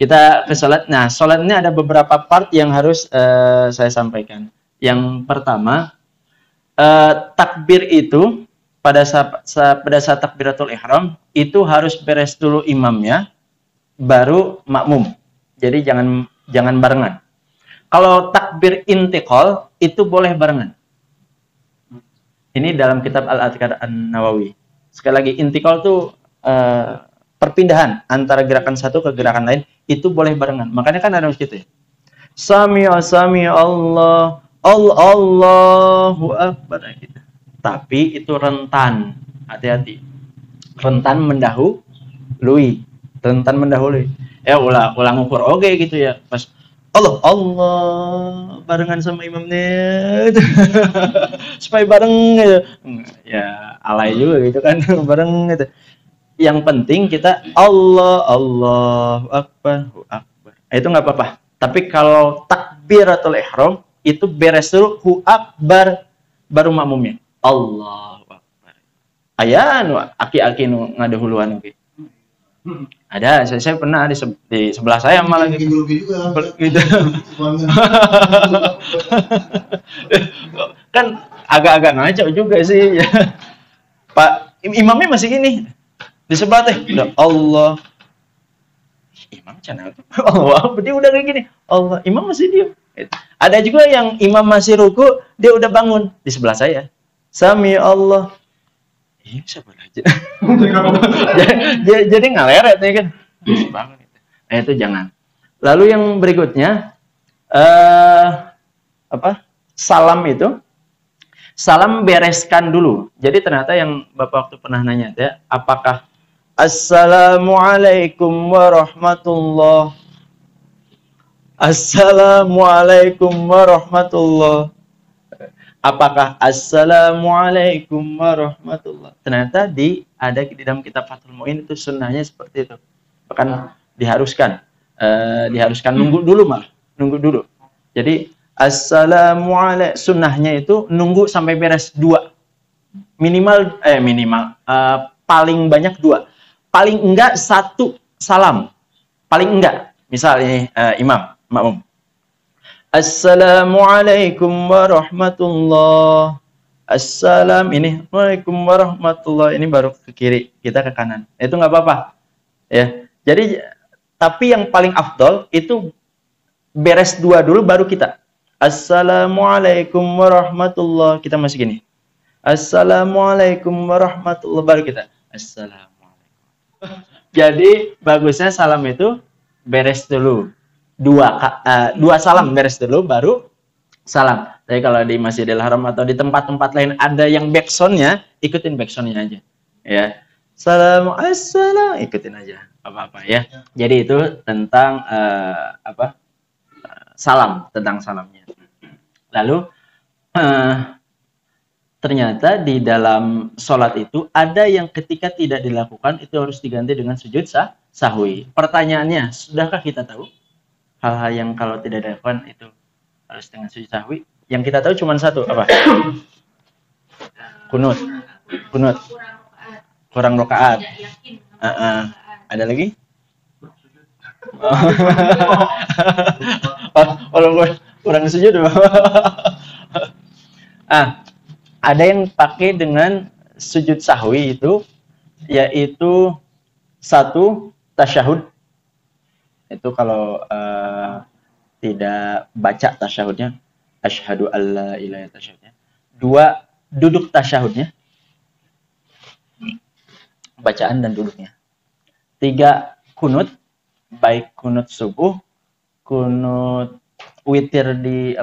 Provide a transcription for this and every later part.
Kita ke sholat. Nah, sholat ini ada beberapa part yang harus saya sampaikan. Yang pertama, takbir itu pada saat takbiratul ihram itu harus beres dulu imamnya, baru makmum. Jadi jangan barengan. Kalau takbir intiqal itu boleh barengan. Ini dalam kitab Al-Adhkar An-Nawawi. Sekali lagi, intiqal itu perpindahan antara gerakan satu ke gerakan lain itu boleh barengan. Makanya kan ada gitu ya. Sami Allah, Allahu Akbar gitu. Tapi itu rentan. Hati-hati. Rentan mendahului. Ulang ukur oke gitu ya. Pas Allah barengan sama imamnya supaya bareng gitu. Ya alay juga gitu kan bareng gitu. Yang penting kita Allahu Akbar. Itu nggak apa-apa. Tapi kalau takbiratul ihram itu beres dulu hu akbar baru makmumnya. Allahu Akbar. Aya nu aki-aki nu ngadahuluan oke. Ada, saya pernah di sebelah saya malah gitu. Kan agak-agak ngaco juga sih. Pak imamnya masih gini. Di sebelah teh udah Allah. Imam channel tuh. Allah, dia udah kayak gini. Allah, imam masih diam. Ada juga yang imam masih ruku, dia udah bangun di sebelah saya. Sami Allah. Ini siapa aja. Jadi ngaleret ya kan. Bangun itu. Nah, itu jangan. Lalu yang berikutnya salam itu salam bereskan dulu. Jadi ternyata yang Bapak waktu pernah nanya ya, apakah Assalamualaikum warahmatullah. Assalamualaikum warahmatullah. Apakah Assalamualaikum warahmatullah? Ternyata ada di dalam kitab Fathul Mu'in itu sunnahnya seperti itu. Bahkan diharuskan nunggu dulu. Jadi Assalamualaikum sunnahnya itu nunggu sampai beres 2. Minimal paling banyak 2. Paling enggak 1 salam. Paling enggak. Misal ini makmum. Assalamualaikum warahmatullah. Assalamualaikum warahmatullah. Ini baru ke kiri, kita ke kanan. Itu nggak apa-apa. Ya. Jadi tapi yang paling afdol itu beres 2 dulu baru kita. Assalamualaikum warahmatullah. Kita masih gini. Assalamualaikum warahmatullah baru kita. Assalamualaikum. Jadi bagusnya salam itu beres dulu. 2 salam beres dulu baru salam. Tapi kalau di Masjidil Haram atau di tempat-tempat lain ada yang backsoundnya, ikutin backsoundnya aja. Ya, assalamu ikutin aja apa-apa ya. Jadi itu tentang salam, tentang salamnya. Lalu ternyata di dalam sholat itu ada yang ketika tidak dilakukan itu harus diganti dengan sujud sahwi. Pertanyaannya, sudahkah kita tahu hal-hal yang kalau tidak dilakukan itu harus dengan sujud sahwi? Yang kita tahu cuma satu, apa? Kunut. Kurang rakaat. Ada lagi? Kurang sujud. Ada yang pakai dengan sujud sahwi itu, yaitu 1 tasyahud. Itu kalau tidak baca tasyahudnya, asyhadu alla ilaha illallah tasyahudnya. 2 duduk tasyahudnya, bacaan dan duduknya. 3 kunut, baik kunut subuh, kunut witir di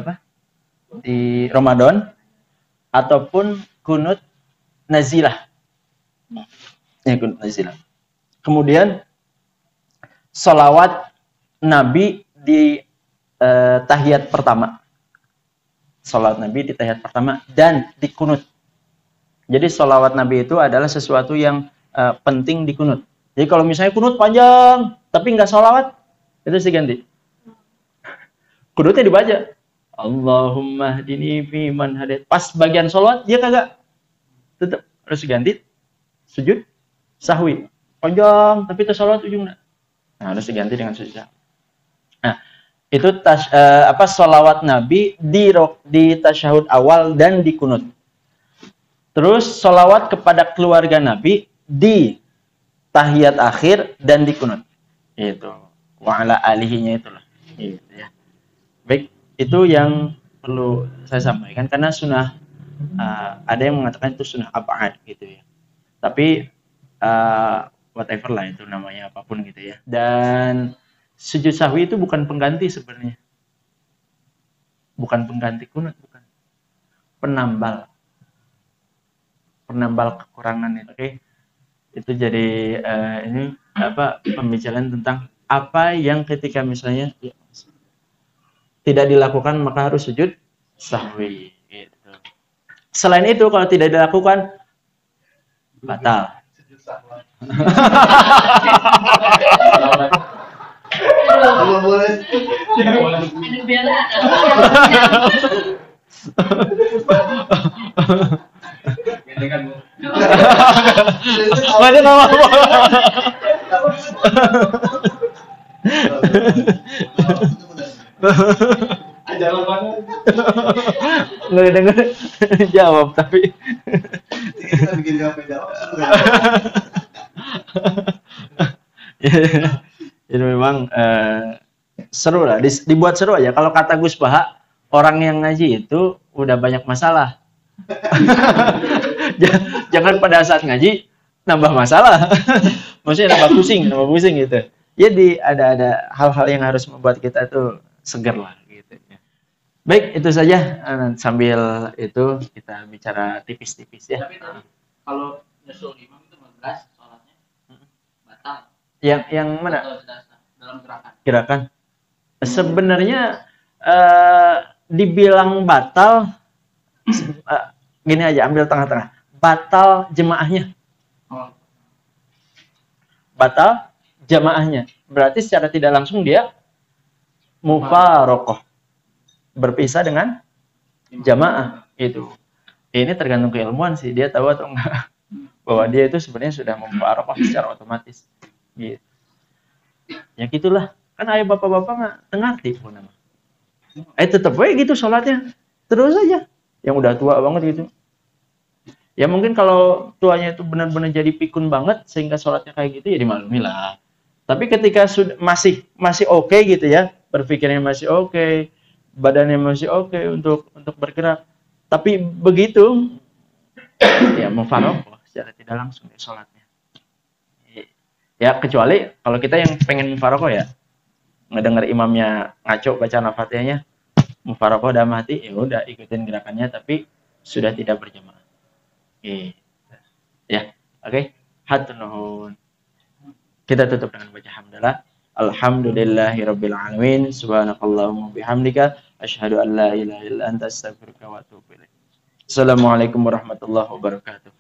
Ramadan, ataupun kunut nazilah. Ya, kunut nazilah. Kemudian sholawat Nabi di tahiyat pertama. Sholawat Nabi di tahiyat pertama dan di kunut. Jadi sholawat Nabi itu adalah sesuatu yang penting di kunut. Jadi kalau misalnya kunut panjang tapi nggak sholawat, itu harus diganti. Kunutnya dibaca. Allahumma hdini fi man hadait. Pas bagian sholawat dia kagak. Tetap harus diganti sujud sahwi. Panjang tapi itu sholawat ujungnya. Nah, harus diganti dengan sujud sahwi. Nah, itu sholawat Nabi di tasyahud awal dan di kunut. Terus sholawat kepada keluarga Nabi di tahiyat akhir dan di kunut. Itu wa ala alihinya itulah. Gitu ya. Baik, itu yang perlu saya sampaikan karena sunnah ada yang mengatakan itu sunnah ab'ad gitu ya. Tapi whatever lah itu namanya apapun gitu ya. Dan sujud sahwi itu bukan pengganti sebenarnya. Bukan pengganti kunut, bukan. Penambal. Penambal kekurangan itu. Oke. Itu jadi ini pembicaraan tentang apa yang ketika misalnya ya, tidak dilakukan maka harus sujud sahwi gitu. Selain itu kalau tidak dilakukan batal. Mana nama? Ajaran mana? Nggak denger jawab tapi. Kita bikin jawab. Itu memang seru lah, dibuat seru aja. Kalau kata Gus Baha, orang yang ngaji itu udah banyak masalah. Jangan pada saat ngaji nambah masalah. Maksudnya nambah pusing gitu. Jadi ada hal-hal yang harus membuat kita tuh seger lah gitu ya. Baik, itu saja. Sambil itu kita bicara tipis-tipis ya. Tapi tadi kalau nyusul imam itu 15 sholatnya batal. Yang mana? Dalam gerakan. Gerakan. Sebenarnya dibilang batal gini aja, ambil tengah-tengah. Batal jemaahnya. Oh. Batal jamaahnya. Berarti secara tidak langsung dia mufarokoh. Berpisah dengan jamaah itu. Ini tergantung keilmuan sih, dia tahu atau enggak bahwa dia itu sebenarnya sudah mufarokoh secara otomatis. Gitu. Ya gitulah. Kan ayah bapak-bapak nggak ngerti pun nama. Tetap aja gitu sholatnya. Terus aja. Yang udah tua banget gitu. Ya mungkin kalau tuanya itu benar-benar jadi pikun banget sehingga sholatnya kayak gitu ya dimaklumi lah. Tapi ketika sudah masih oke gitu ya, berpikirnya masih oke, badannya masih oke untuk bergerak. Tapi begitu ya mufaroqah secara tidak langsung ya sholatnya. Ya kecuali kalau kita yang pengen mufaroqah ya ngedengar imamnya ngaco baca al-Fatihahnya, mufaroqah udah mati, ya udah ikutin gerakannya tapi sudah tidak berjamaah. Ya, oke. Hatur nuhun. Kita tutup dengan baca hamdalah. Alhamdulillahirabbil alamin. Subhanakallahumma bihamdika asyhadu an la ilaha illa anta astaghfiruka wa atubu ilaik. Assalamualaikum warahmatullahi wabarakatuh.